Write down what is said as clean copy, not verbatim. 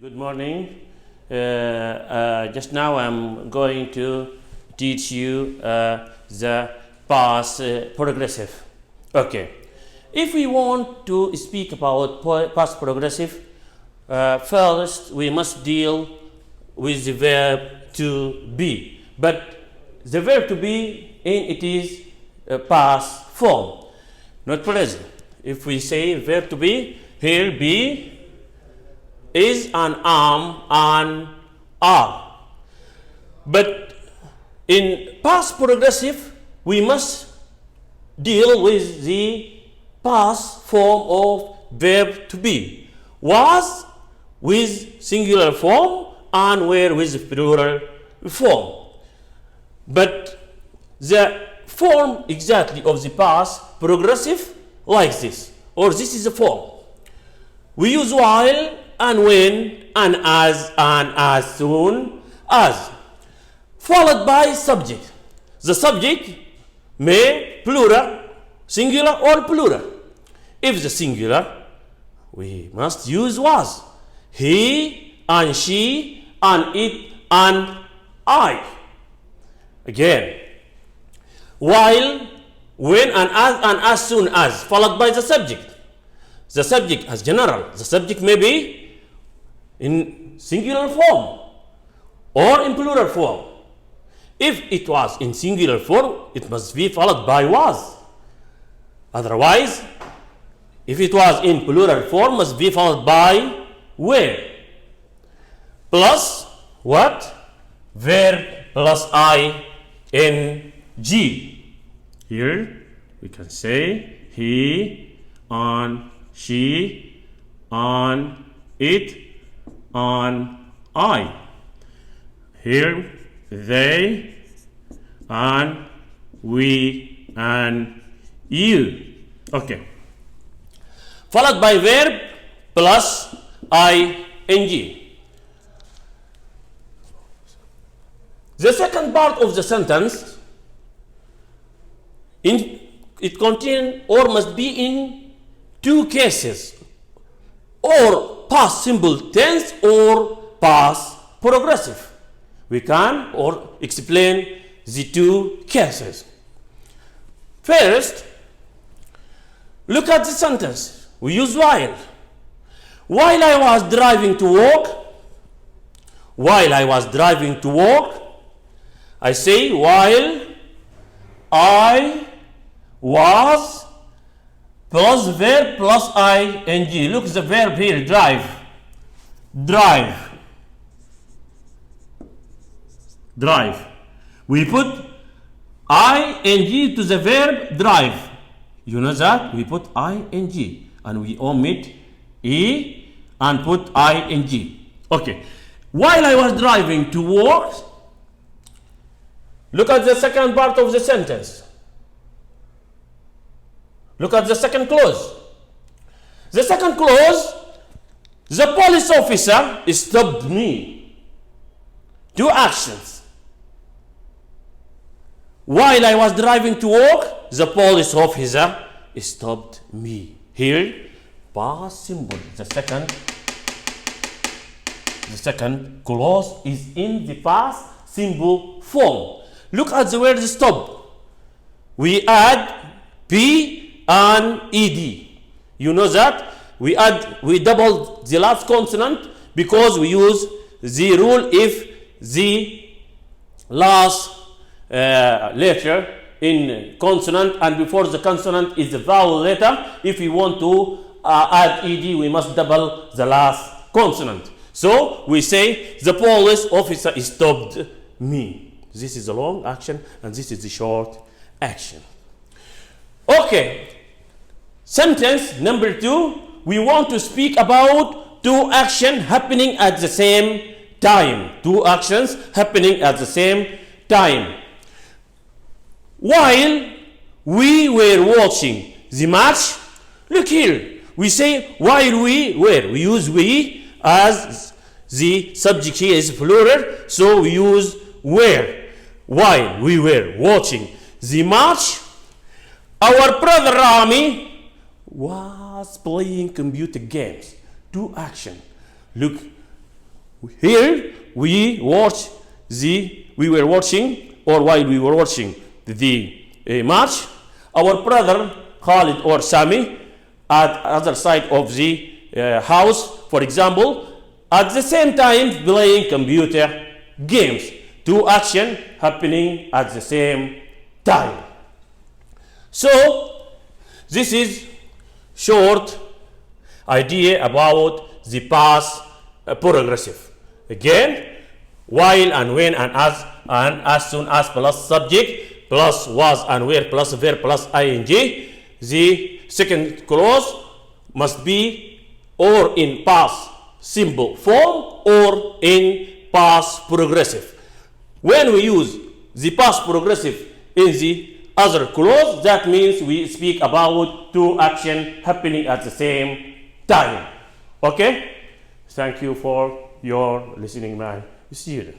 Good morning. Just now I'm going to teach you the past progressive. Okay. If we want to speak about past progressive, first we must deal with the verb to be. But the verb to be, it is past form, not present. If we say verb to be, here be is an am and are. But in past progressive, we must deal with the past form of verb to be. Was with singular form and were with plural form. But the form exactly of the past progressive like this, or this is the form. We use while and when and as soon as, followed by subject. The subject may plural, singular or plural. If the singular, we must use was. He and she and it and I. Again, while, when and as soon as, followed by the subject. The subject as general. The subject may be in singular form or in plural form. If it was in singular form, it must be followed by was. Otherwise, if it was in plural form, must be followed by were. Plus what? Verb plus ing. Here we can say he, on, she, on, it, on, I. Here they, and we, and you. Okay. Followed by verb plus ing. The second part of the sentence, it contains or must be in two cases, or past simple tense or past progressive. We can or explain the two cases. First, look at the sentence. We use while. While I was driving to work, I say while I was plus verb plus ing. Look at the verb here, drive. We put ing to the verb drive. You know that? We put ing and we omit e and put ing. Okay. While I was driving to work, look at the second part of the sentence. Look at the second clause. The second clause, the police officer stopped me. Two actions. While I was driving to work, the police officer stopped me. Here, past simple. The second clause is in the past simple form. Look at the word stop. We add P and ed. You know that? We double the last consonant because we use the rule if the last letter in consonant and before the consonant is the vowel letter. If we want to add ed, we must double the last consonant. So we say the police officer stopped me. This is a long action and this is the short action. Okay. Sentence number 2, we want to speak about two actions happening at the same time. Two actions happening at the same time. While we were watching the match, look here, we say while we were. We use we as the subject here is plural, so we use were. While we were watching the match, our brother Rami was playing computer games. Two action. Look, Here we were watching, or while we were watching the match, our brother Khalid or Sami at other side of the house, for example, at the same time playing computer games. Two action happening at the same time. So this is short idea about the past progressive. Again, while and when and as soon as plus subject plus was and were plus verb plus ing. The second clause must be or in past simple form or in past progressive. When we use the past progressive in the other clause, that means we speak about two actions happening at the same time. Okay? Thank you for your listening, my student.